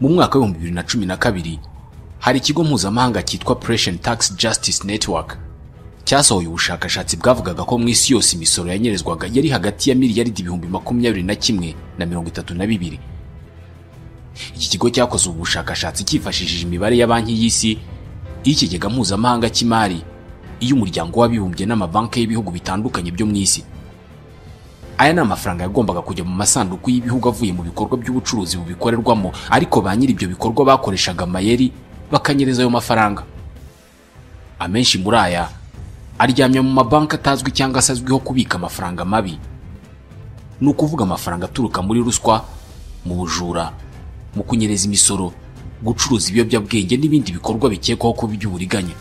Mu mwaka wa 2012 hari ikigo mpuzamahanga cyitwa Pressure Tax Justice Network cyasohoye ubushakashatsi bwavugaga ko mu isi yose imisoro yanyerezwaga yari hagati ya miliyaridi 21 na 32. Iki kigo cyakoze ubushakashatsi cyifashishije imibare ya banki y'isi, ikigega mpuzamahanga cy'imari, iy'umuryango w'abibumbye n'amabanki y'ibihugu bitandukanye byo mu isi. Aya ni amafaranga yagombaga kujya mu masanduku y'ibihugu avuye mu bikorwa by'ubucuruzi bubikorerwamo, ariko ba nyiri ibyo bikorwa bakoreshaga amayeri bakanyereza ayo mafaranga. Amenshi muri aya aryamye mu mabanki atazwi cyangwa se azwiho kubika amafaranga mabi. Ni ukuvuga amafaranga aturuka muri ruswa, mu bujura, mu kunyereza imisoro, gucuruza ibiyobyabwenge n'ibindi bikorwa bikekwaho kuba iby'uburiganya.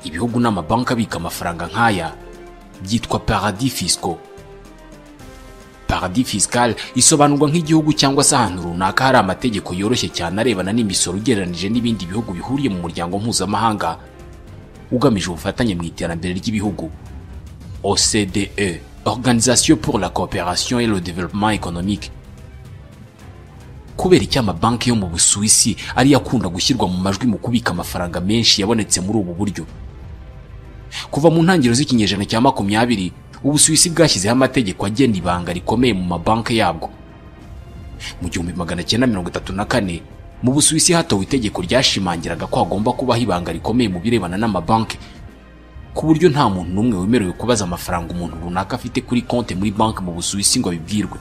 Ibihugu n'amabanki abika amafaranga nk'aya byitwa paradis fiscaux. Paradis fiscal isobanurwa nk'igihugu cyangwa se ahantu runaka hari amategeko yoroshye cyane arebana n'imisoro ugereranije n'ibindi bihugu bihuriye mu muryango mpuzamahanga ugamije ubufatanye mu iterambere ry'ibihugu. OCDE, Organisation pour la coopération et le développement économique. Kubera iki amabanki yo mu Busuwisi ari yakunda gushyirwa mu majwi mu kubika amafaranga menshi yabonetse muri ubu buryo. Kuva mu ntangiriro z'ikinyejana cya 20, Ubusuwisi bwashyizeho amategeko agena ibanga rikomeye mu mabanki yabwo. Mu 1934 mu Busuwisi hatowe itegeko ryashimangiraga ko hagomba kubaho ibanga rikomeye mu birebana n'amabanki, ku buryo nta muntu n'umwe wemerewe kubaza amafaranga umuntu runaka afite kuri konti muri banki mu Busuwisi ngo abibwirwe.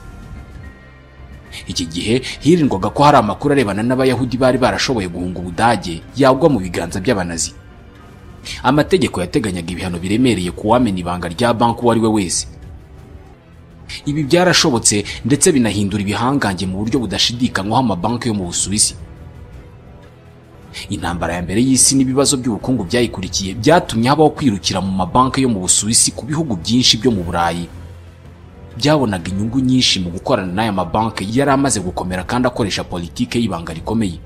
Iki gihe hirindwaga ko hari amakuru arebana n'abayahudi bari barashoboye guhunga Ubudage yagwa mu biganza by'abanazi. Amategeko yateganyaga ibihano biremereye ku wamena ibanga rya banki uwo ari we wese. Ibi byarashobotse ndetse binahindura ibihangange mu buryo budashidikanywaho amabanki yo mu Busuwisi. Intambara ya mbere y'isi n'ibibazo by'ubukungu byayikurikiye byatumye habaho kwirukira mu mabanki yo mu Busuwisi ku bihugu byinshi byo mu Burayi. Byabonaga inyungu nyinshi mu gukorana n'aya mabanki yari amaze gukomera kandi akoresha politike y'ibanga rikomeye.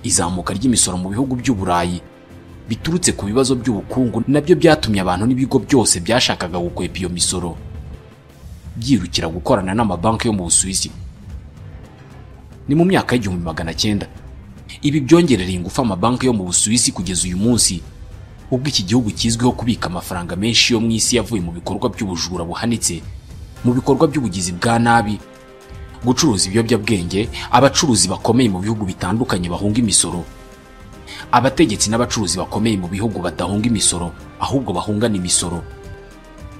Izamuka ry'imisoro mu bihugu by'Uburayi biturutse ku bibazo by'ubukungu nabyo byatumye abantu n'ibigo byose byashakaga gukwepa iyo misoro byirukira gukorana n'amabanki yo mu Busuwisi. Ni mu myaka y'1900 ibi byongerera ingufu amabanki yo mu Busuwisi kugeza uyu munsi, ubwo iki gihugu kizwiho kubika amafaranga menshi yo mu isi yavuye mu bikorwa by'ubujura buhanitse, mu bikorwa by'ubugizi bwa nabi, gucuruza ibiyobyabwenge, abacuruzi bakomeye mu bihugu bitandukanye bahunga imisoro, abategetsi n'abacuruzi bakomeye mu bihugu badahunga imisoro ahubwo bahungana imisoro,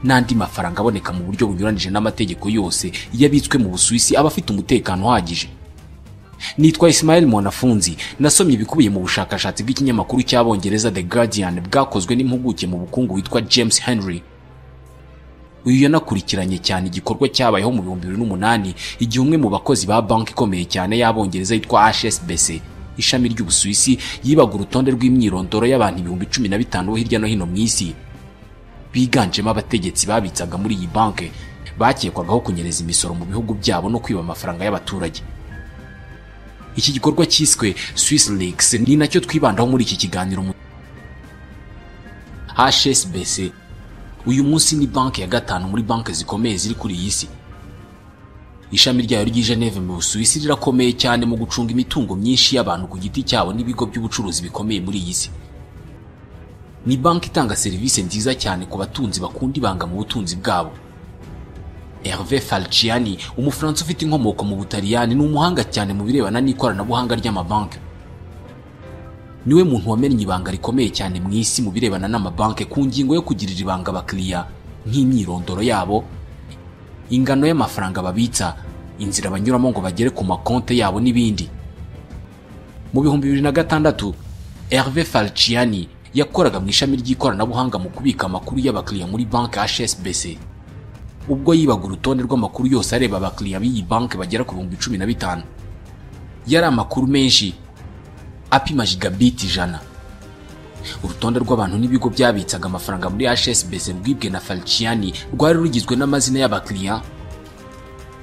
n'andi mafaranga aboneka mu buryo bunyuranije n'amategeko yose yabitswe mu Busuwisi aba afite umutekano uhagije. Nitwa Ismael Mwanafunzi, nasomye ibikubiye mu bushakashatsi bw'ikinyamakuru cy'Abongereza The Guardian bwakozwe n'impuguke mu bukungu witwa James Henry. Uyu yanakurikiranye cyane igikorwa cyabayeho mu 2008 igihe umwe mu bakozi ba banki ikomeye cyane y'Abongereza yitwa HSBC, ishami ry'Ubusuwisi, yibaga urutonde rw'imyirondoro y'abantu 15,000 hirya no hino mu isi, biganjemo abategetsi babitsaga muri iyi banki bakekwagaho kunyereza imisoro mu bihugu byabo no kwiba amafaranga y'abaturage. Iki gikorwa cyiswe Swiss Leaks ni nacyo twibandaho muri iki kiganiro. HSBC uyu munsi ni banki ya gatanu muri banki zikomeye ziri kuri iyi si. Ishami ryayo ry'i Geneve mu Busuwisi rirakomeye cyane mu gucunga imitungo myinshi y'abantu ku giti cyabo n'ibigo by'ubucuruzi bikomeye muri iyi si. Ni banki itanga serivisi nziza cyane ku batunzi bakunda ibanga mu butunzi bwabo. Hervé Falciani, Umufaransa ufite inkomoko mu Butaliyani, ni umuhanga cyane mu birebana n'ikoranabuhanga ry'amabanki. Niwe muntu wamenye ibanga rikomeye cyane mu isi mu birebana n'amabanki ku ngingo yo kugirira ibanga abakiriya nk'imyirondoro yabo, ingano y'amafaranga babitsa, inzira banyuramo ngo bagere ku makonte yabo n'ibindi. Mu 2006 Hervé Falciani yakoraga mu ishami ry'ikoranabuhanga mu kubika amakuru y'abakiriya muri banki HSBC. Ubwo yibaga urutonde rw'amakuru yose areba abakiriya b'iyi banki bagera ku 15,000. Yari amakuru menshi apima gigabit 100. Urutonde rw'abantu n'ibigo byabitsaga amafaranga muri HSBC bwibwe na Falciani rwari rugizwe n'amazina y'abakiriya,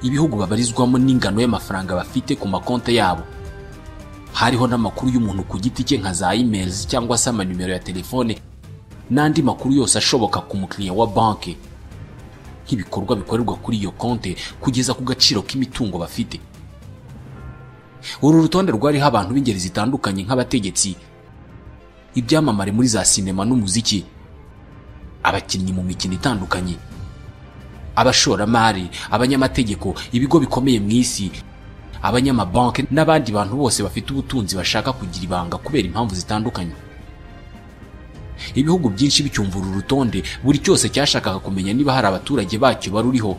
ibihugu babarizwamo n'ingano y'amafaranga bafite ku makonte yabo. Hariho n'amakuru y'umuntu ku giti cye nka za emails cyangwa se amanimero ya telefone n'andi makuru yose ashoboka ku mukiriya wa banki, nk'ibikorwa bikorerwa kuri iyo konte kugeza ku gaciro k'imitungo bafite. Uru rutonde rwariho abantu b'ingeri zitandukanye nk'abategetsi, ibyamamare muri za sinema n'umuziki, abakinnyi mu mikino itandukanye, abashoramari, abanyamategeko, ibigo bikomeye mu isi, abanyamabanki n'abandi bantu bose bafite ubutunzi bashaka kugira ibanga kubera impamvu zitandukanye. Ibihugu byinshi bicyumva uru rutonde, buri cyose cyashakaga kumenya niba hari abaturage bacyo baruriho,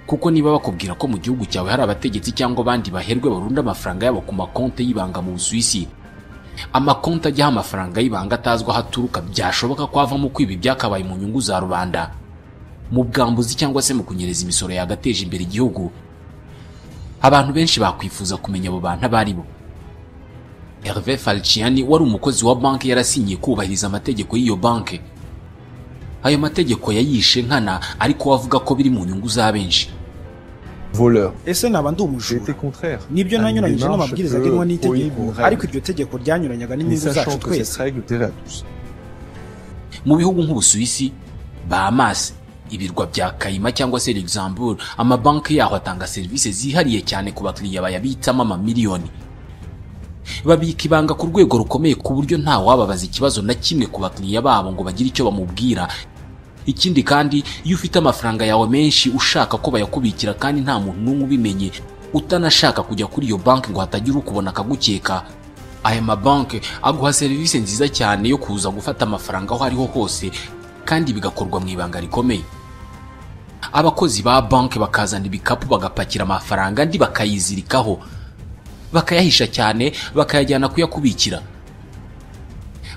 kuko niba bakubwira ko mu gihugu cyawe hari abategetsi cyangwa abandi baherwe barunda amafaranga yabo ku makonte y'ibanga mu Busuwisi, amakonte ajyaho amafaranga y'ibanga atazwi aho aturuka, byashoboka ko avamo kwiba ibyakabaye mu nyungu za rubanda, mu bwambuzi cyangwa se mu kunyereza imisoro yagateje imbere igihugu. Abantu benshi bakwifuza kumenya abo bantu abari bo. Hervé Falciani wari umukozi wa banki yarasinyiye kubahiriza amategeko y'iyo banki. Ayo mategeko yayishe nkana, ariko avuga ko biri mu nyungu za benshi. Voleur. Ese naba ndi umujura? Nibyo nanyuranyije n'amabwiriza agenwa n'itegeko, ariko iryo tegeko ryanyuranyaga n'inyungu zacu twese. Mu bihugu nk'Ubusuwisi, Bahamas, ibirwa bya Kayima cyangwa se Luxembourg, amabanki yaho atanga serivisi zihariye cyane ku bakiriya bayabitsamo amamiliyoni. Babika ibanga ku rwego rukomeye ku buryo nta wababaza ikibazo na kimwe ku bakiriya babo ngo bagire icyo bamubwira. Ikindi kandi, iyo ufite amafaranga yawe menshi ushaka ko bayakubikira kandi nta muntu n'umwe ubimenye, utanashaka kujya kuri iyo banki ngo hatagira ukubona akagukeka, aya mabanki aguha serivisi nziza cyane yo kuza gufata amafaranga aho ariho hose, kandi bigakorwa mu ibanga rikomeye. Abakozi ba banki bakazana ibikapu bagapakira amafaranga andi bakayizirikaho, bakayahisha cyane, bakayajyana kuyakubikira.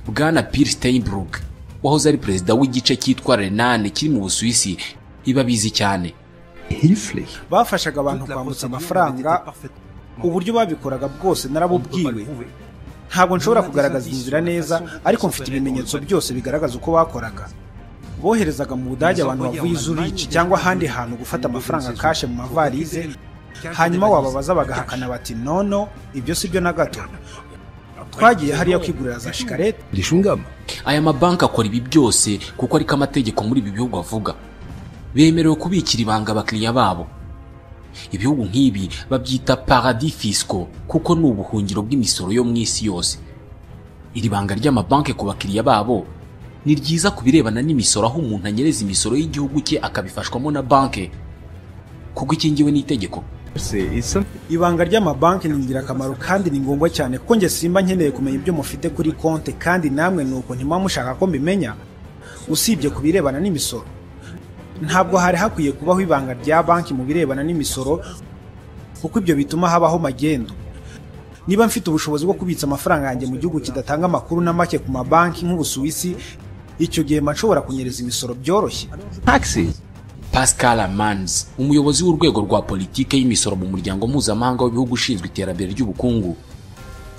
Bwana Pierre Steinbrück wahoze ari perezida w'igice cyitwa Renane kiri mu Busuwisi, iba bizi cyane. Bafashaga abantu kwambutsa amafaranga, uburyo babikoraga bwose narabubwiwe. Ntabwo nshobora kugaragaza inzira neza, ariko mfite ibimenyetso byose bigaragaza uko bakoraga. Boherezaga mu Budage abantu bavuye Zurich cyangwa ahandi hantu gufata amafaranga kashe mu mavalize, hanyuma wababaza bagahakana bati nono, ibyo sibyo na gato. Twagiye hariya kwigurira za shikarete. Aya mabanki akora ibi byose kuko ariko amategeko muri ibi bihugu avuga. Bemerewe kubikira ibanga abakiriya babo. Ibihugu nk'ibi babyita paradis fiscaux kuko ni ubuhungiro bw'imisoro yo mu isi yose. Iri banga ry'amabanki ku bakiriya babo ni ryiza kubirebana n'imisoro, aho umuntu anyereza imisoro y'igihugu cye akabifashwamo na banki kuko ikingiwe n'itegeko. Ibanga ry'amabanki ni ingirakamaro kandi ni ngombwa cyane, kuko nge simba nkeneye kumenya ibyo mufite kuri konte, kandi namwe nuko ntimwa mushaka ko mbimenya. Usibye kubirebana n'imisoro, ntabwo hari hakwiye kubaho ibanga rya banki mu birebana n'imisoro, kuko ibyo bituma habaho magendo. Niba mfite ubushobozi bwo kubitsa amafaranga yanjye mu gihugu kidatanga amakuru na make ku mabanki nk'Ubusuwisi, icyo gihe nshobora kunyereza imisoro byoroshye. Pascal Amans, umuyobozi w'urwego rwa politike y'imisoro mu muryango mpuzamahanga w'ibihugu ushinzwe iterambere ry'ubukungu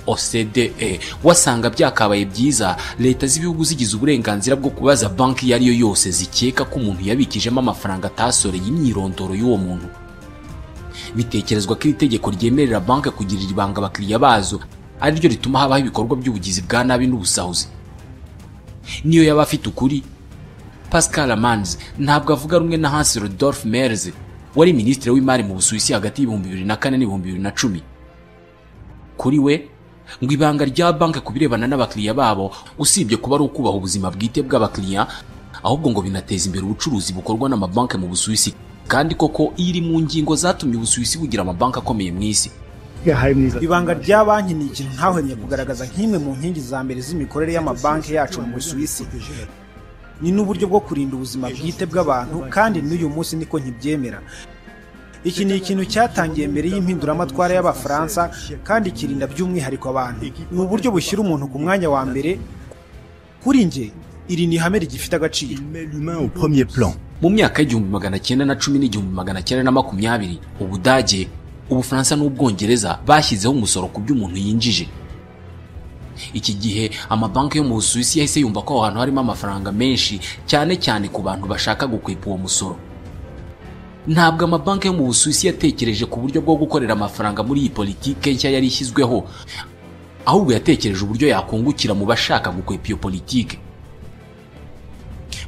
OCDE, wasanga byakabaye byiza leta z'ibihugu zigize uburenganzira bwo kubaza banki iyo ari yo yose zikeka ko umuntu yabikijemo amafaranga atasoreye imyirondoro y'uwo muntu. Bitekerezwa ko iri tegeko ryemerera banki kugirira ibanga abakiriya bazo, ari ryo rituma habaho ibikorwa by'ubugizi bwa nabi n'ubusahuzi. Niyo yaba afite ukuri, Pascal Amans ntabwo avuga rumwe na Hans Rudolf Merz, wari minisitiri w'imari mu Busuwisi hagati y'ibihumbi 2004 n'ibihumbi 2010. Kuri we, ngo ibanga rya banki kubirebana n'abakiriya babo usibye kuba ari ukubaha ubuzima bwite bw'abakiriya, ahubwo ngo binateza imbere ubucuruzi bukorwa n'amabanki mu Busuwisi, kandi koko iri mu ngingo zatumye Ubusuwisi bugira amabanki akomeye mu isi. Ibanga rya banki ni ikintu ntahwemye kugaragaza nk'imwe mu nkingi za mbere z'imikorere y'amabanki yacu mu Busuwisi. Ni n'uburyo bwo kurinda ubuzima bwite bw'abantu, kandi n'uyu munsi niko nkibyemera. Iki ni ikintu cyatangiye mbere y'impinduramatwara y'Abafaransa, kandi kirinda by'umwihariko abantu. Ni uburyo bushyira umuntu ku mwanya wa mbere. Kuri nge, iri ni ihame rigifite agaciro. Mu myaka y'igihumbi 1910 n'igihumbi 1920, Ubudage, Ubufaransa n'Ubwongereza bashyizeho umusoro ku byo umuntu yinjije. Iki gihe amabanki yo mu Busuwisi yahise yumva ko aho hantu harimo amafaranga menshi, cyane cyane ku bantu bashaka gukwepa uwo musoro. Ntabwo amabanki yo mu Busuwisi yatekereje ku buryo bwo gukorera amafaranga muri iyi politike nshya yari ishyizweho, ahubwo yatekereje uburyo yakungukira mu bashaka gukwepa iyo politike.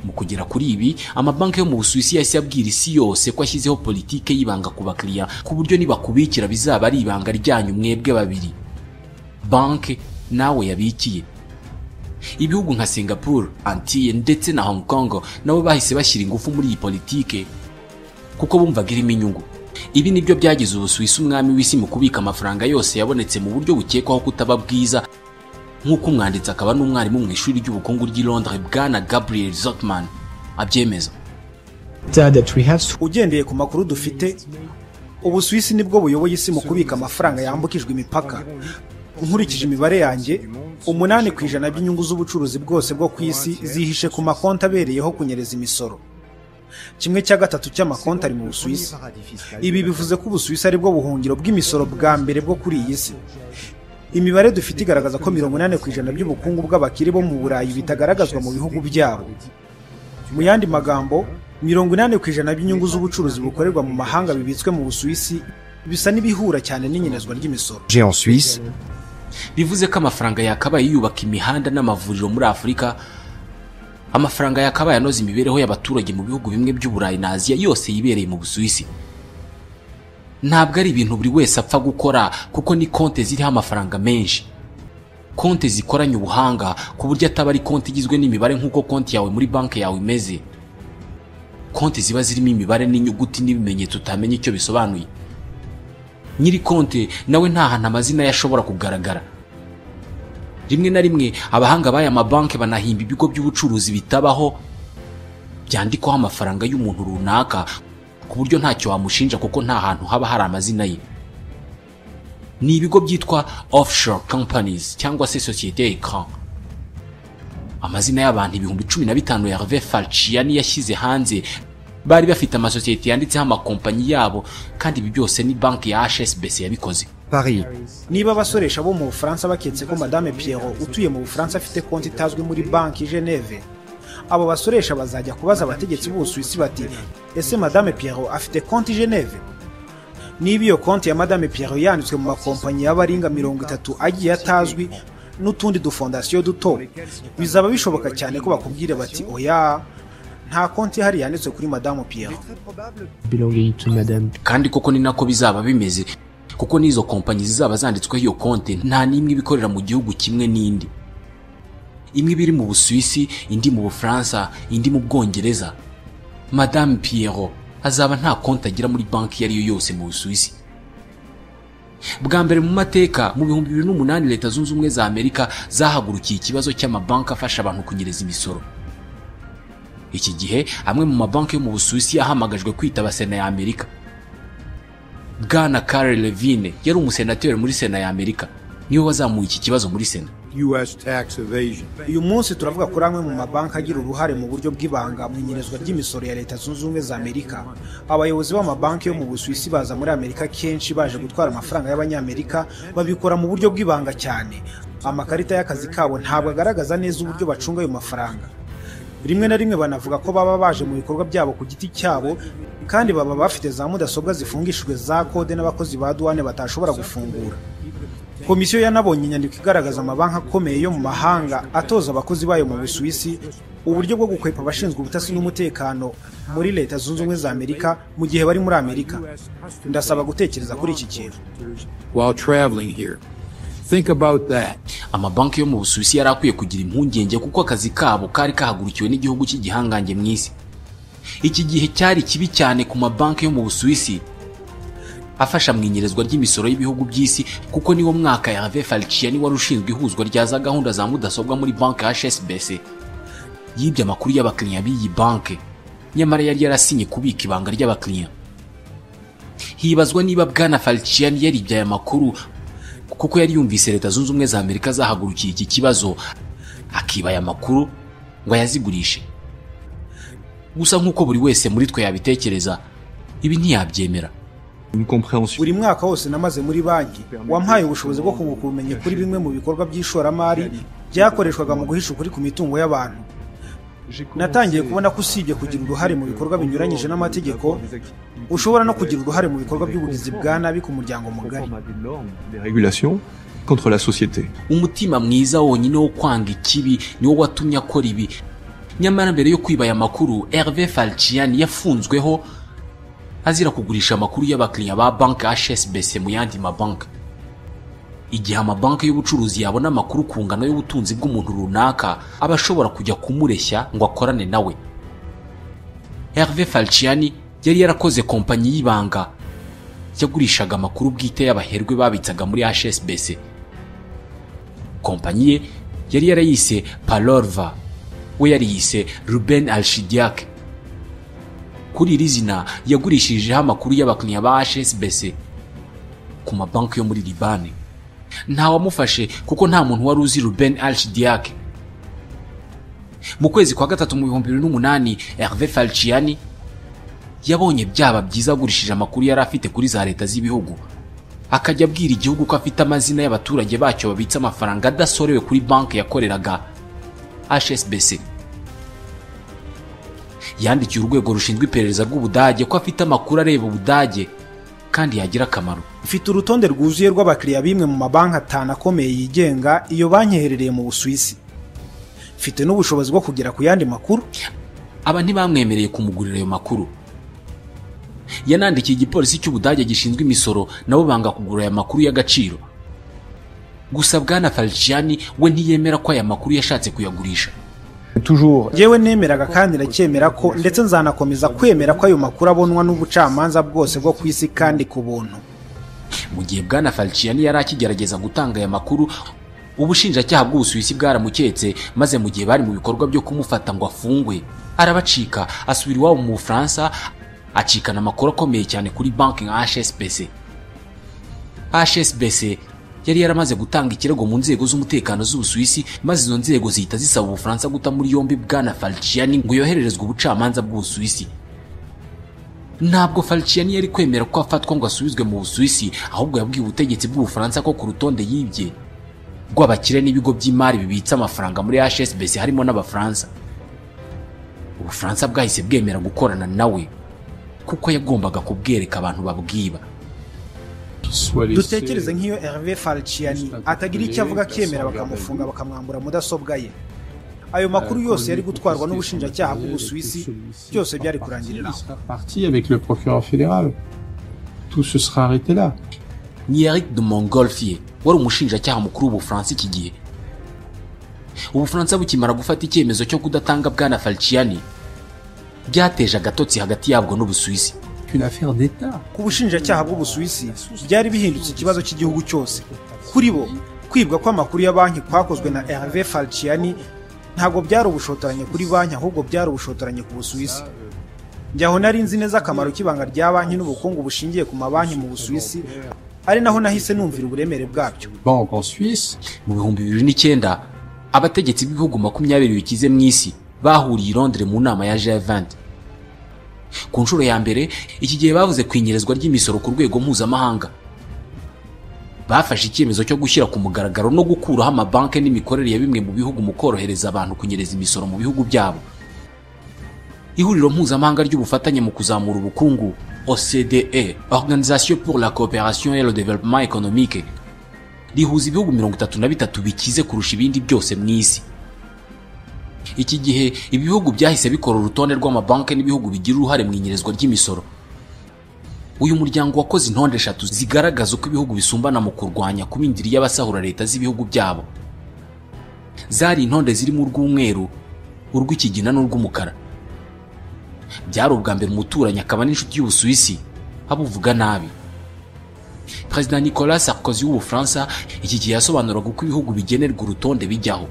Mu kugera kuri ibi, amabanki yo mu Busuwisi yahise abwira isi yose ko ashyizeho politike y'ibanga ku bakiriya ku buryo nibakubikira bizaba ari ibanga ryanyu mwebwe babiri, banki nawe yabikiye. Ibihugu nka Singapore, Antilles ndetse na Hong Kong nabo bahise bashyira ingufu muri iyi politike kuko bumvaga irimo inyungu. Ibi nibyo byagize Ubusuwisi umwami w'isi mu kubika amafaranga yose yabonetse mu buryo bukekwaho kutaba bwiza, nk'uko umwanditsi akaba n'umwarimu mu ishuri ry'ubukungu ry'i Londres Bwana Gabriel Zotman abyemeza. Ugendeye ku makuru dufite, Ubusuwisi nibwo buyoboye isi mu kubika amafaranga yambukijwe imipaka. Nkurikije imibare yanjye, 8% by'inyungu z'ubucuruzi bwose bwo ku isi zihishe ku makonti abereyeho kunyereza imisoro. 1/3 cy'amakonti ari mu Busuwisi. Ibi bivuze ko Ubusuwisi ari bwo buhungiro bw'imisoro bwa mbere bwo kuri iyi si. Imibare dufite igaragaza ko 80% by'ubukungu bw'abakire bo mu Burayi bitagaragazwa mu bihugu byabo. Mu yandi magambo, 80% by'inyungu z'ubucuruzi bukorerwa mu mahanga bibitswe mu Busuwisi bisa n'ibihura cyane n'inyerezwa ry'imisoro. En Suisse, bivuze ko amafaranga yakabaye yubaka imihanda n'amavuriro muri Afurika, amafaranga yakabaye anoza imibereho y'abaturage mu bihugu bimwe by'Uburayi na Aziya yose yibereye mu Busuwisi. Ntabwo ari ibintu buri wese apfa gukora kuko ni konti ziriho amafaranga menshi, konti zikoranye ubuhanga ku buryo ataba ari konti igizwe n'imibare nk'uko konti yawe muri banki yawe imeze. Konti ziba zirimo imibare n'inyuguti n'ibimenyetso utamenye icyo bisobanuye. Nyiri konti nawe nta hantu amazina yashobora kugaragara. Rimwe na rimwe abahanga b'aya mabanki banahimba ibigo by'ubucuruzi bitabaho byandikwaho amafaranga y'umuntu runaka ku buryo ntacyo wamushinja kuko nta hantu haba hari amazina ye. Ni ibigo byitwa offshore companies cyangwa se societe écran. Amazina y'abantu 15,000 ya Hervé Falciani yashyize hanze bari bafite amasosiyete yanditseho amakompanyi yabo, kandi ibi byose ni banki ya HSBC yabikoze. Paris. Niba abasoresha bo mu Bufaransa baketse ko Madame Pierrot utuye mu Bufaransa afite konti itazwi muri banki Geneve, abo basoresha bazajya kubaza abategetsi b'Ubusuwisi bati, ese Madame Pierrot afite konti Geneve? Niba iyo konti ya Madame Pierrot yanditswe mu makompanyi y'abaringa 30 agiye atazwi n'utundi dufondasiyo duto, bizaba bishoboka cyane ko bakubwire bati, oya, nta konti hari yanditswe kuri Madame Pierrot. Kandi koko ni nako bizaba bimeze kuko n'izo kompanyi zizaba zanditsweho iyo konti nta n'imwe ibikorera mu gihugu kimwe n'indi. Imwe biri mu Busuwisi, indi mu Bufaransa, indi mu Bwongereza. Madame Pierrot azaba nta konti agira muri banki yari yo yose mu Busuwisi. Bwa mbere mu mateka mu 2008 Leta Zunze Ubumwe za Amerika zahagurukiye ikibazo cy'amabanki afasha abantu kunyereza imisoro. Iki gihe amwe mu mabanki yo mu Busuwisi yahamagajwe kwitaba Sena ya Amerika. Bwana Carl Levine yari umusenateri muri Sena ya Amerika, niwe wazamuye iki kibazo muri Sena. US tax evasion. Uyu munsi turavuga kuri amwe mu mabanki agira uruhare mu buryo bw'ibanga mu inyerezwa ry'imisoro ya Leta Zunze Ubumwe za Amerika. Abayobozi b'amabanki yo mu Busuwisi baza muri Amerika kenshi baje gutwara amafaranga y'abanyamerika, babikora mu buryo bw'ibanga cyane. Amakarita y'akazi kabo ntabwo agaragaza neza uburyo bacunga ayo mafaranga. Rimwe na rimwe banavuga ko baba baje mu bikorwa byabo ku giti cyabo, kandi baba bafite za mudasobwa zifungishijwe za kode n'abakozi ba douane batashobora gufungura. Komisiyo yanabonye inyandiko igaragaza amabanki akomeye yo mu mahanga atoza abakozi bayo mu Busuwisi uburyo bwo gukwepa abashinzwe ubutasi n'umutekano muri Leta Zunze Ubumwe za Amerika mu gihe bari muri Amerika. Ndasaba gutekereza kuri iki kintu. While traveling here, think about that. Amabanki yo mu Busuwisi yari akwiye kugira impungenge kuko akazi kabo kari kahagurukiwe n'igihugu cy'igihangange mu isi. Iki gihe cyari kibi cyane ku mabanki yo mu Busuwisi afasha mu inyerezwa ry'imisoro y'ibihugu by'isi, kuko niwo mwaka ya Hervé Falciani wari ushinzwe ihuzwa rya za gahunda za mudasobwa muri banki HSBC yibye amakuru y'abakiriya b'iyi banki, nyamara yari yarasinye kubika ibanga ry'abakiriya. Hibazwa niba Bwana Falciani yaribye aya makuru kuko yari yumvise Leta Zunze Ubumwe za Amerika zahagurukiye iki kibazo, akiba aya makuru ngo yazigurishe. Gusa nk'uko buri wese muri twe yabitekereza, ibi ntiyabyemera. Buri mwaka wose namaze muri banki wampaye ubushobozi bwo kunguka ubumenyi kuri bimwe mu bikorwa by'ishoramari byakoreshwaga mu guhisha ukuri ku mitungo y'abantu. Natangiye kubona ko usibye kugira uruhare mu bikorwa binyuranyije n'amategeko, ushobora no kugira uruhare mu bikorwa by'ubugizi bwa nabi ku muryango mugari. Contre la société. Umutima mwiza wonyine wo kwanga ikibi niwo watumye akora ibi, nyamara mbere yo kwiba aya makuru Hervé Falciani yafunzweho azira kugurisha amakuru y'abakiriya ba banki HSBC mu yandi mabanki. Igihe amabanki y'ubucuruzi yabona amakuru ku ngano y'ubutunzi bw'umuntu runaka aba ashobora kujya kumureshya ngo akorane nawe. Hervé Falciani yari yarakoze kompanyi y'ibanga yagurishaga amakuru bwite y'abaherwe babitsaga muri HSBC. Kompanyi ye yari yarayise Palorva, we yari yise Ruben Alshidiak. Kuri iri zina yagurishijeho amakuru y'abakiriya ba HSBC ku mabanki yo muri Libani. Nta wamufashe kuko nta muntu wari uzi Ruben Alshidiak. Mu kwezi kwa gatatu mu 2008 Hervé Falciani yabonye byaba byiza agurishije amakuru yari afite kuri za leta z'ibihugu, akajya abwira igihugu ko afite amazina y'abaturage bacyo babitsa amafaranga adasorewe kuri banki yakoreraga HSBC. Yandikiye urwego rushinzwe iperereza rw'Ubudage ko afite amakuru areba Ubudage kandi yagira akamaro. Mfite urutonde rwuzuye rw'abakiriya bimwe mu mabanki 5 akomeye yigenga iyo banki iherereye mu Busuwisi. Mfite n'ubushobozi bwo kugera ku yandi makuru. Aba ntibamwemereye kumugurira ayo makuru. Yanandikiye igipolisi cy'Ubudage gishinzwe imisoro nabo banga kugura aya makuru y'agaciro. Gusa bwana Falciani we ntiyemera ko aya makuru yashatse kuyagurisha. Yewe nemeraga kandi ndacyemera ko ndetse nzanakomeza kwemera ko ayo makuru abonwa n'ubucamanza bwose bwo ku isi kandi ku buntu. Mu gihe bwana Falciani yari akigerageza gutanga aya makuru, ubushinjacyaha bw'Ubusuwisi bwaramuketse, maze mu gihe bari mu bikorwa byo kumufata ngo afungwe arabacika asubira iwabo mu Bufaransa, acikana amakuru akomeye cyane kuri banki nka HSBC. HSBC yari yaramaze gutanga ikirego mu nzego z'umutekano z'Ubusuwisi, maze izo nzego zihita zisaba Ubufaransa guta muri yombi bwana Falciani ngo yohererezwe ubucamanza bw'Ubusuwisi. Ntabwo Falciani yari kwemera ko afatwa ngo asubizwe mu Busuwisi, ahubwo yabwiye ubutegetsi bw'Ubufaransa ko ku rutonde yibye rw'abakire n'ibigo by'imari bibitsa amafaranga muri HSBC harimo n'Abafaransa. Ubufaransa bwahise bwemera gukorana nawe kuko yagombaga kubwereka abantu babwiba. Dutekereze nk'iyo Hervé Falciani atagira icyo avuga akemera bakamufunga bakamwambura mudasobwa ye. Ayo makuru yose yari gutwarwa n'ubushinjacyaha bw'Ubusuwisi, byose byari kurangirira avec le procureur fédéral. Tout se sera arrêté là. Ni Eric de Montgolfier wari umushinjacyaha mukuru w'Ubufaransa iki gihe. Ubufaransa bukimara gufata icyemezo cyo kudatanga bwana Falciani, byateje agatotsi hagati yabwo n'Ubusuwisi. Une affaire d'État. Ku bushinjacyaha bw'Ubusuwisi byari bihindutse ikibazo cy'igihugu cyose. Kuri bo kwibwa kw'amakuru ya banki kwakozwe na Hervé Falciani ntabwo byari ubushotoranye kuri banki, ahubwo byari ubushotoranye ku Busuwisi. Njyaho nari nzi neza akamaro k'ibanga rya banki n'ubukungu bushingiye ku mabanki mu Busuwisi, ari naho nahise numvira uburemere bwabyo. Banque en Suisse. Mu 2009 abategetsi b'ibihugu 20 bikize mu isi bahuriye i Londres mu nama ya G20. Ku nshuro ya mbere iki gihe bavuze kwinyerezwa ry'imisoro ku rwego mpuzamahanga. Bafashe icyemezo cyo gushyira ku mugaragaro no gukuraho amabanki n'imikorere ya bimwe mu bihugu mu korohereza abantu kunyereza imisoro mu bihugu byabo. Ihuriro mpuzamahanga ry'ubufatanye mu kuzamura ubukungu OCDE, Organisation pour la coopération et le développement économique, rihuza ibihugu 33 bikize kurusha ibindi byose mu isi. Iki gihe ibihugu byahise bikora urutonde rw'amabanki n'ibihugu bigira uruhare mu inyerezwa ry'imisoro. Uyu muryango wakoze intonde 3 zigaragaza uko ibihugu bisumbana mu kurwanya kubindiri y'abasahura leta z'ibihugu byabo. Zari intonde zirimo urw'umweru, urw'ikigina n'urw'umukara. Byari ubwa mbere umuturanyi akaba n'inshuti y'Ubusuwisi abuvuga nabi. President Nicolas Sarkozy w'Ubufaransa iki gihe yasobanuraga uko ibihugu bigenerwa urutonde bijyaho.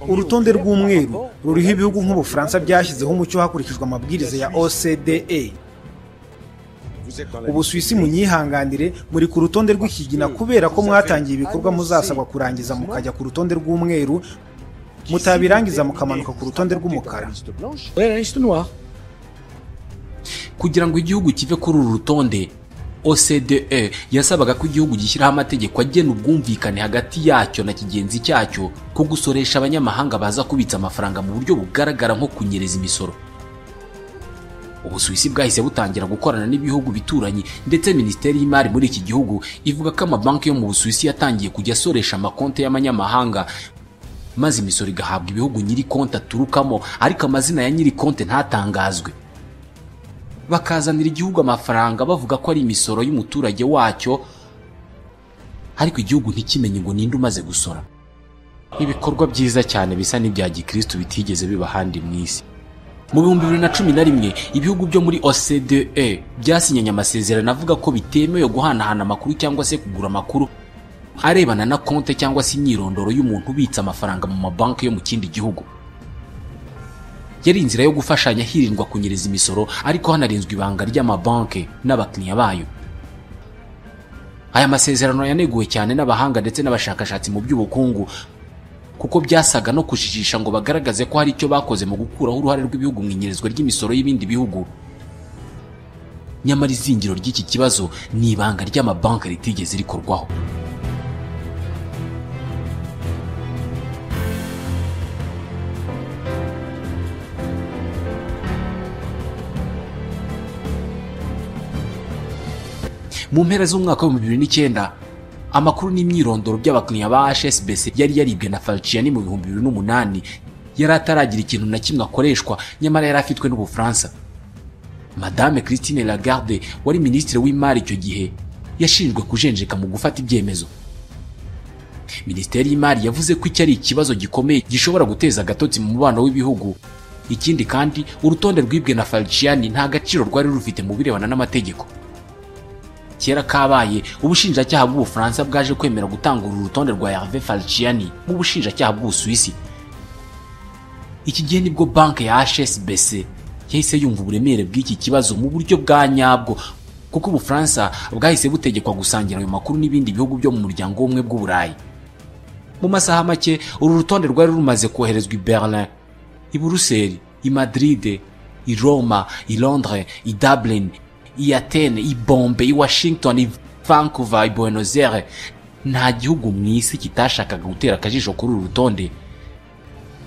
Urutonde rw'umweru ruriho ibihugu nk'Ubufaransa byashyizeho umucyo hakurikijwe amabwiriza ya OCDE. Ubusuwisi munyihanganire muri ku rutonde rw'ikigina kubera ko mwatangiye ibikorwa muzasabwa kurangiza mukajya ku rutonde rw'umweru, mutabirangiza mukamanuka ku rutonde rw'umukara. Kugira ngo igihugu kive kuri uru rutonde, OCDE yasabaga ko igihugu gishyiraho amategeko agena ubwumvikane hagati yacyo na kigenzi cyacyo ko gusoresha abanyamahanga baza kubitsa amafaranga mu buryo bugaragara nko kunyereza imisoro. Ubusuwisi bwahise butangira gukorana n'ibihugu bituranye, ndetse Minisiteri y'Imari muri iki gihugu ivuga ko amabanki yo mu Busuwisi yatangiye kujya asoresha amakonti y'abanyamahanga maze imisoro igahabwa ibihugu nyiri konti aturukamo, ariko amazina ya nyiri konti ntatangazwe. Bakazanira igihugu amafaranga bavuga ko ari imisoro y'umuturage wacyo, ariko igihugu ntikimenye ngo ninde umaze gusora. Ibikorwa byiza cyane bisa n'ibya gikristo bitigeze biba ahandi mu isi. Mu 2011 ibihugu byo muri OCDE byasinyanye amasezerano avuga ko bitemewe guhanahana amakuru cyangwa se kugura amakuru arebana na konti cyangwa se imyirondoro y'umuntu ubitsa amafaranga mu mabanki yo mu kindi gihugu. Yari inzira yo gufashanya hirindwa kunyereza imisoro, ariko hanarinzwe ibanga ry'amabanki n'abakiriya bayo. Aya masezerano yaneguwe cyane n'abahanga ndetse n'abashakashatsi mu by'ubukungu, kuko byasaga no kujijisha ngo bagaragaze ko hari icyo bakoze mu gukuraho uruhare rw'ibihugu mu inyerezwa ry'imisoro y'ibindi bihugu. Nyamara izingiro ry'iki kibazo ni ibanga ry'amabanki ritigeze rikorwaho. Mu mpera z'umwaka wa 2009 amakuru n'imyirondoro by'abakiriya ba HSBC yari yaribwe na Falciani mu 2008. Yari ataragira ikintu na kimwe akoreshwa, nyamara yari afitwe n'Ubufaransa. Madame Christine Lagarde wari minisitiri w'imari icyo gihe yashinjwe kujenjeka mu gufata ibyemezo. Minisiteri y'imari yavuze ko icyo ari ikibazo gikomeye gishobora guteza agatotsi mu mubano w'ibihugu. Ikindi kandi urutonde rwibwe na Falciani nta gaciro rwari rufite mu birebana n'amategeko. Kera kabaye ubushinjacyaha bw'Ubufaransa bwaje kwemera gutanga uru rutonde rwa Hervé Falciani mu bushinjacyaha bw'Ubusuwisi. Iki gihe nibwo banki ya HSBC yahise yumva uburemere bw'iki kibazo mu buryo bwa nyabwo, kuko Ubufaransa bwahise butegekwa gusangira ayo makuru n'ibindi bihugu byo mu muryango w'ubumwe bw'Uburayi. Mu masaha make uru rutonde rwari rumaze koherezwa i Berlin, i Buruseli, i Madrid, i Roma, i Londres, i Dublin, i Athene, i Bombe, i Washington, i Vancouver, i Buenos Aires. Nta gihugu mu isi kitashakaga gutera akajisho kuri uru rutonde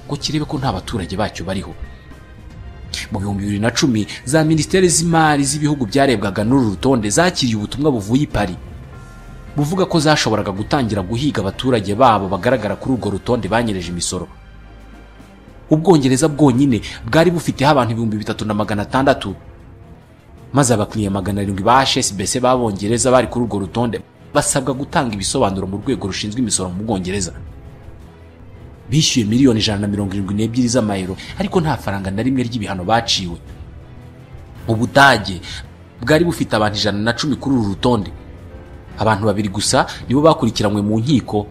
ngo kirebe ko nta baturage bacyo bariho. Mu 2010 za ministeri z'imari z'ibihugu byarebwaga n'uru rutonde zakiriye ubutumwa buvuye i Paris buvuga ko zashoboraga gutangira guhiga abaturage babo bagaragara kuri urwo rutonde banyereje imisoro. Ubwongereza bwonyine bwari bufiteho abantu 3600, maze abakiriya 700 ba HSBC b'Abongereza bari kuri urwo rutonde basabwa gutanga ibisobanuro mu rwego rushinzwe imisoro mu Bwongereza. Bishyuye miliyoni 172 z'amayero, ariko nta faranga na rimwe ry'ibihano baciwe. Ubudage bwari bufite abantu 110 kuri uru rutonde. Abantu 2 gusa nibo bakurikiranywe mu nkiko,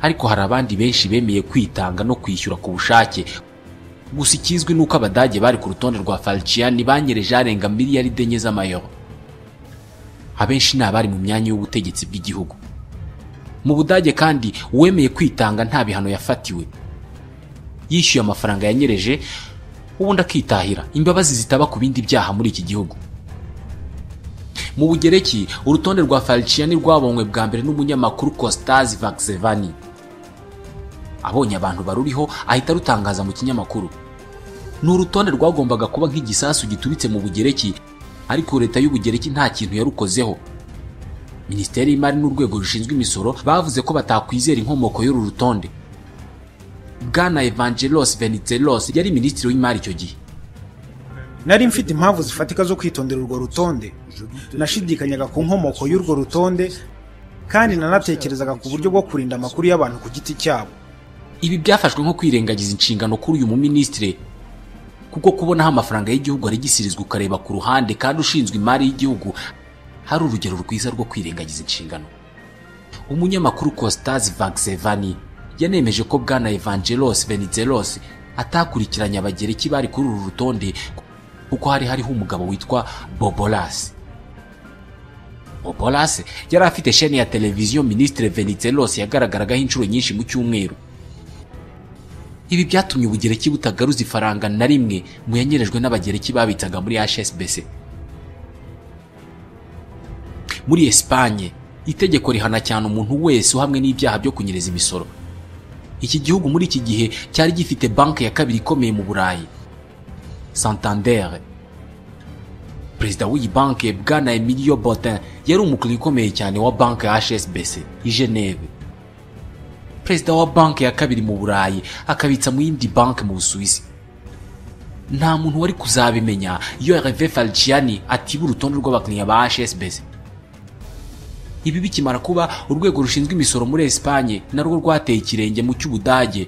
ariko hari abandi benshi bemeye kwitanga no kwishyura ku bushake. Gusa ikizwi nuko Abadage bari ku rutonde rwa Falciani banyereje arenga miliyaride enye z'amayero. Abenshi ni abari mu myanya y'ubutegetsi bw'igihugu. Mu Budage kandi uwemeye kwitanga nta bihano yafatiwe. Yishyuye amafaranga yanyereje ubundi akitahira, imbabazi zitaba ku bindi byaha muri iki gihugu. Mu Bugereki urutonde rwa Falciani rwabonywe bwa mbere n'umunyamakuru Kostas Vaksevani. Abonye abantu baruriho ahita rutangaza mu kinyamakuru. Ni urutonde rwagombaga kuba nk'igisasu gituritse mu Bugereki, ariko leta y'Ubugereki nta kintu yarukozeho. Minisiteri y'imari n'urwego rushinzwe imisoro bavuze ko batakwizera inkomoko y'uru rutonde. Bwana Evangelos Venizelos yari minisitiri w'imari icyo gihe. Nari mfite impamvu zifatika zo kwitondera urwo rutonde. Nashidikanyaga ku nkomoko y'urwo rutonde, kandi nanatekerezaga ku buryo bwo kurinda amakuru y'abantu ku giti cyabo. Ibi byafashwe nko kwirengagiza inshingano kuri uyu muministre, kuko kubonaho amafaranga y'igihugu ari gisirizwa ukareba ku ruhande kandi ushinzwe imari y'igihugu hari urugero rwiza rwo kwirengagiza inshingano. Umunyamakuru Kostas Vaksevani yanemeje ko Bwana Evangelos Venizelos atakurikiranye Abagereki bari kuri uru rutonde, kuko hari hariho umugabo witwa Bobolas. Bobolas yari afite sheni ya televiziyo Ministre Venizelos yagaragaragaho inshuro nyinshi mu cyumweru. Ibi byatumye Ubugereki butagaruza ifaranga na rimwe mu yanyerejwe n'Abagereki babitsaga muri HSBC. Muri Espagne itegeko rihana cyane umuntu wese uhamwe n'ibyaha byo kunyereza imisoro. Iki gihugu muri iki gihe cyari gifite banki ya kabiri ikomeye mu Burayi, Santander. Perezida w'iyi banki Bwana Emilio Botin yari umukiriya ukomeye cyane wa banki ya HSBC i Geneve. perezida wa banki ya kabiri mu Burayi akabitsa mu yindi banki mu Busuwisi. Nta muntu wari kuzabimenya iyo Hervé Falciani atiba urutonde rw'abakiriya ba HSBC. Ibi bikimara kuba, urwego rushinzwe imisoro muri Espagne narwo rwateye ikirenge mu cy'Ubudage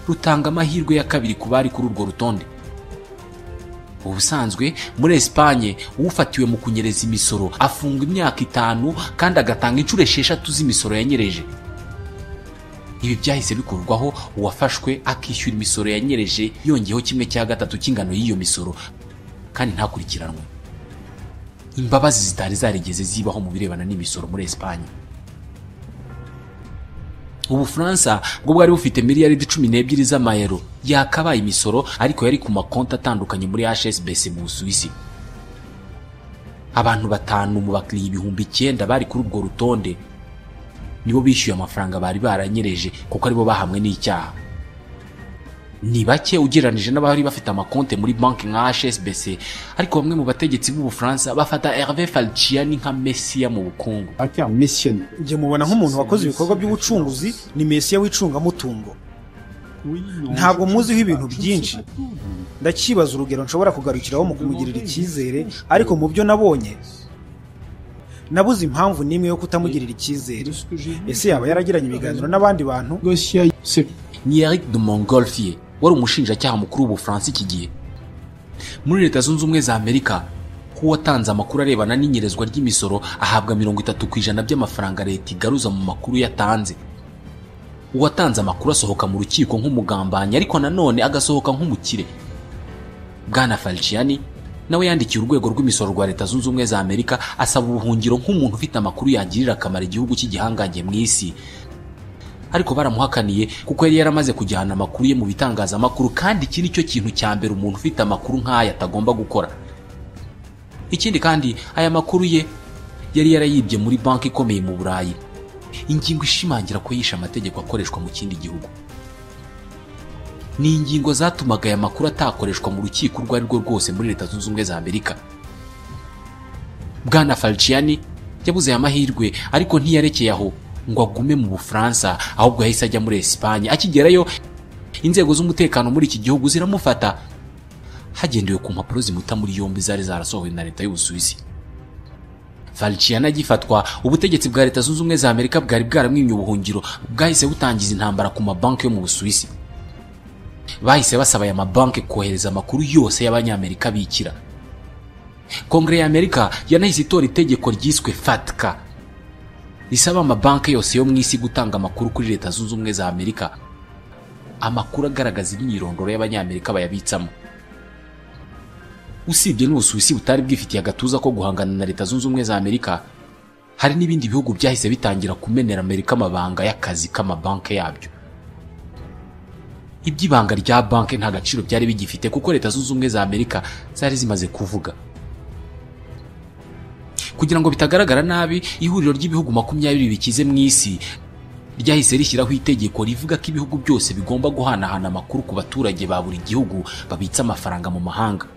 rutanga amahirwe ya kabiri ku bari kuri urwo rutonde. Ubusanzwe muri Espagne ufatiwe mu kunyereza imisoro afungwa imyaka 5 kandi agatanga inshuro 6 z'imisoro yanyereje. Ibi byahise bikurwaho, uwafashwe akishyura imisoro yanyereje yongeyeho 1/3 cy'ingano y'iyo misoro kandi ntakurikiranwe. Imbabazi zitari zarigeze zibaho mu birebana n'imisoro muri Espagne. Ubufaransa bwo bwari bufite miliyaridi 12 z'amayero yakabaye imisoro, ariko yari ku makonti atandukanye muri HSBC mu Busuwisi. Abantu 5 mu bakiriya 9,000 bari kuri urwo rutonde nibo bishyuye amafaranga bari baranyereje kuko aribo bahamwe n'icyaha. Ni bake ugereranije n'abari bafite amakonti muri banki nka HSBC, ariko bamwe mu bategetsi b'Ubufaransa bafata Hervé Falciani nka Messiya mu bukungu. Nje mubona nk'umuntu wakoze ibikorwa by'ubucunguzi, ni Messiya w'icungamutungo. Ntabwo muziho ibintu byinshi. Ndakibaza urugero nshobora kugarukiraho mu kumugirira icyizere, ariko mu byo nabonye nabuze impamvu nimwe yo kutamugirira icyizere. Ese yaba yaragiranye ibiganiro n'abandi bantu? Ni Eric de Montgolfier wari umushinjacyaha mukuru w'Ubufaransa iki gihe. Muri Leta Zunze Ubumwe za Amerika, uwatanze amakuru arebana n'inyerezwa ry'imisoro ahabwa 30% by'amafaranga leta igaruza mu makuru yatanze. Uwatanze amakuru asohoka mu rukiko nk'umugambanyi, ariko nanone agasohoka nk'umukire. Bwana Falciani nawe yandikiye urwego rw'imisoro rwa Leta Zunze Ubumwe za Amerika asaba ubuhungiro nk'umuntu ufite amakuru yagirira akamaro igihugu cy'igihangange mu isi. Ariko baramuhakaniye kuko yari yaramaze kujyana amakuru ye mu bitangazamakuru, kandi iki ni cyo kintu cya mbere umuntu ufite amakuru nk'aya atagomba gukora. Ikindi kandi, aya makuru ye yari yarayibye muri banki ikomeye mu Burayi, ingingo ishimangira ko yishe amategeko akoreshwa mu kindi gihugu. Ni ingingo zatumaga aya makuru atakoreshwa mu rukiko urwo ari rwo rwose muri Leta Zunze Ubumwe za Amerika. Bwana Falciani yabuze aya mahirwe, ariko ntiyarekeye aho ngo agume mu Bufaransa, ahubwo yahise ajya muri Espagne. Akigerayo, inzego z'umutekano muri iki gihugu ziramufata hagendewe ku mpapuro zimuta muri yombi zari zarasohowe na Leta y'Ubusuwisi. Falciani agifatwa, ubutegetsi bwa Leta Zunze Ubumwe za Amerika bwari bwaramwimye ubuhungiro, bwahise butangiza intambara ku mabanki yo mu Busuwisi. Bahise basaba aya mabanki kohereza amakuru yose y'Abanyamerika bikira. Kongere ya Amerika yanahise itora itegeko ryiswe FATCA, risaba amabanki yose yo mu isi gutanga amakuru kuri Leta Zunze Ubumwe za Amerika, amakuru agaragaza imyirondoro y'Abanyamerika bayabitsamo. Usibye n'Ubusuwisi butari bwifitiye agatuza ko guhangana na Leta Zunze Ubumwe za Amerika, hari n'ibindi bihugu byahise bitangira kumenera Amerika amabanga y'akazi k'amabanki yabyo. Iby'ibanga rya banki nta gaciro byari bigifite kuko Leta Zunze Ubumwe za Amerika zari zimaze kuvuga. Kugira ngo bitagaragara nabi, ihuriro ry'ibihugu 20 bikize mu isi ryahise rishyiraho itegeko rivuga ko ibihugu byose bigomba guhanahana amakuru ku baturage ba buri gihugu babitsa amafaranga mu mahanga.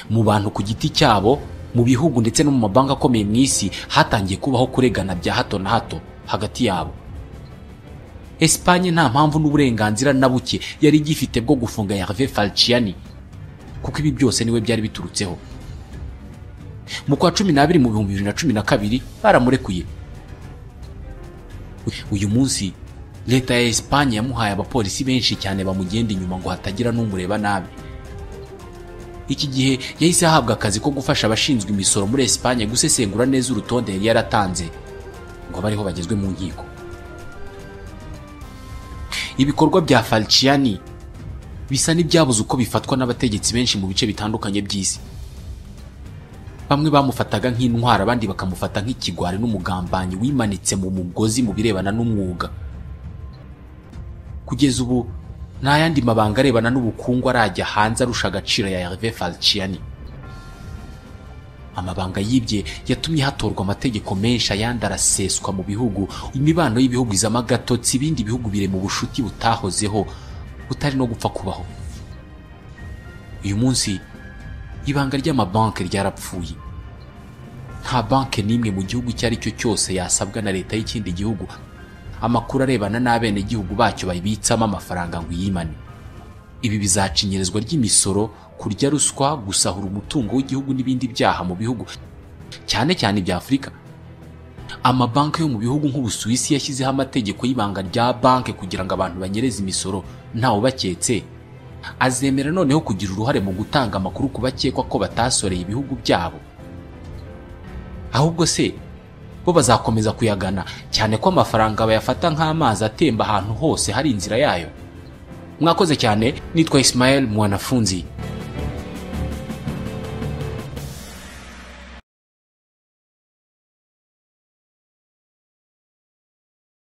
Mu bantu ku giti cyabo, mu bihugu ndetse no mu mabanki akomeye mu isi, hatangiye kubaho kuregana bya hato na hato hagati yabo. Espagne nta mpamvu n'uburenganzira na buke yari igifite bwo gufunga Hervé Falciani, kuko ibi byose niwe byari biturutseho. Mu kwa 12 mu 2012 baramurekuye. Uyu munsi Leta ya Espagne yamuhaye abapolisi benshi cyane bamugenda inyuma ngo hatagira n'umureba nabi. Iki gihe yahise ahabwa akazi ko gufasha abashinzwe imisoro muri Espagne gusesengura neza urutonde yari yaratanze ngo bariho bagezwe mu nkiko. Ibikorwa bya Falciani bisa n'ibyabuze uko bifatwa n'abategetsi benshi mu bice bitandukanye by'isi. Bamwe bamufataga nk'intwara, abandi bakamufata nk'ikigwari n'umugambanyi wimanitse mu mugozi mu birebana n'umwuga. Kugeza ubu nta yandi mabanga arebana n'ubukungu arajya hanze arusha agaciro ya Hervé Falciani. Amabanga yibye yatumye hatorwa amategeko menshi, ayandi araseswa mu bihugu, imibano y'ibihugu izama gatotsi, ibindi bihugu bire mu bushuti butahozeho butari no gupfa kubaho. Uyu munsi ibanga ry'amabanki ryarapfuye. Nta banki n'imwe mu gihugu icyo ari cyo cyose yasabwa na leta y'ikindi gihugu amakuru arebana n'abenegihugu bacyo bayibitsamo amafaranga ngo iyimane. Ibi bizaca inyerezwa ry'imisoro, kurya ruswa, gusahura umutungo w'igihugu n'ibindi byaha mu bihugu cyane cyane ibya Afurika. Amabanki yo mu bihugu nk'Ubusuwisi yashyizeho amategeko y'ibanga rya banki kugira ngo abantu banyereze imisoro ntawe baketse. Azemera noneho kugira uruhare mu gutanga amakuru ku bakekwa ko batasoreye ibihugu byabo. Ahubwo se bo bazakomeza kuyagana, cyane ko amafaranga bayafata nk'amazi atemba ahantu hose hari inzira yayo. Mwakoze cyane, nitwa Ismael Mwanafunzi.